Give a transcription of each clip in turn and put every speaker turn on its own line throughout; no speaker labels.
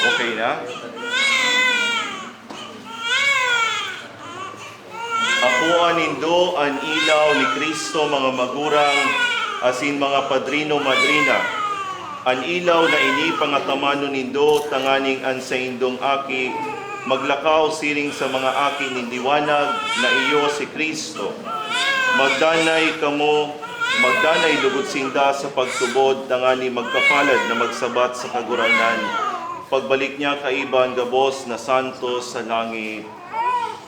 Okay na? Ako anindo ang ilaw ni Kristo mga magurang asin mga padrino madrina. An ilaw na ini pangatamano nindo tanganing an sa indong aki maglakaw siring sa mga aki nindiwanag na iyo si Kristo. Magdanay lugod sinda sa pagtubod tangani magkapalad na magsabat sa kaguranan. Pagbalik niya kaiban gabos na santos sa langit.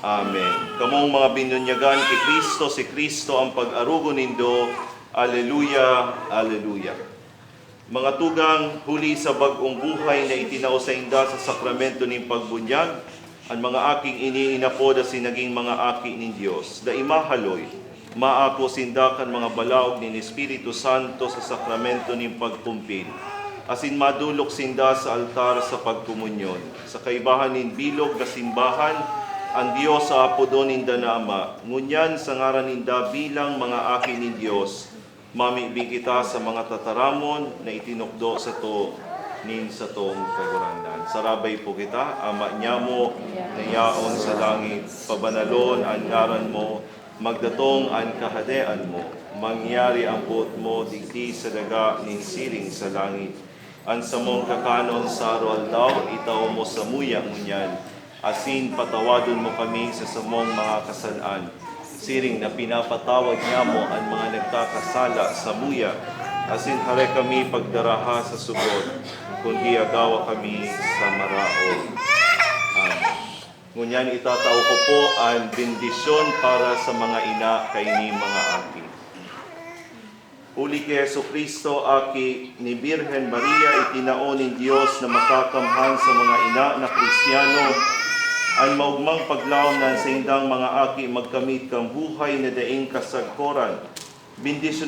Amen. Kamong mga binunyagan kay Kristo, si Kristo ang pag-arugo nindo. Alleluia, alleluia. Mga tugang, huli sa bagong buhay na itinao sa inda sa sakramento ng pagbunyag, ang mga aking iniinapod as naging mga aki ni Diyos, da imahaloy, maako sindakan mga balaog ni Espiritu Santo sa sakramento ng pagkumpil, asin madulok sinda sa altar sa pagkomunyon, sa kaibahan ng bilog na simbahan, ang Diyos sa apodon ninda na Ama, ngunyan sa ngaran ninda bilang mga aki ni Diyos, mamibig kita sa mga tataramon na itinukdo sa sa tong kaguranan. Sarabay po kita, Ama niya mo, nayaon sa langit, pabanalon ang ngaran mo, magdatong ang kahadean mo, mangyari ang buot mo, digdi sa daga ning siring sa langit. Ang samong kakanon sa daw, itaw mo sa muya ngunyan, asin patawadon mo kami sa samong mga kasalaan. Siring na pinapatawad niya mo ang mga nagkakasala sa muya, asin hare kami pagdaraha sa sugod, kundi agawa kami sa maraon. Amen. Ngunyan itatao ko po ang bendisyon para sa mga ina kaini mga aki. Uli kay Jesucristo, aki ni Birhen Maria, itinao ni Diyos na makakamhan sa mga ina na Kristiyano, ang maugmang paglaom na sa indang mga aki magkamit kang buhay na daing kasagkoran. Bendisyon